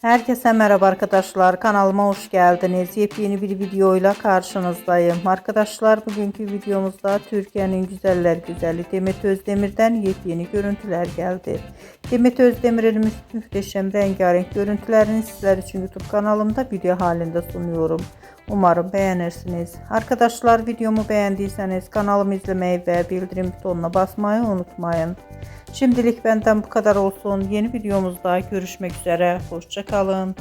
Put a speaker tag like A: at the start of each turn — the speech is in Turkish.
A: Herkese merhaba arkadaşlar, kanalıma hoş geldiniz. Yepyeni bir videoyla karşınızdayım. Arkadaşlar, bugünkü videomuzda Türkiye'nin güzeller güzeli Demet Özdemir'den yepyeni görüntüler geldi. Demet Özdemir'in muhteşem rengarenk görüntülerini sizler için YouTube kanalımda video halinde sunuyorum. Umarım beğenirsiniz. Arkadaşlar, videomu beğendiyseniz kanalımı izlemeyi ve bildirim butonuna basmayı unutmayın. Şimdilik benden bu kadar olsun. Yeni videomuzda görüşmek üzere. Hoşça kalın.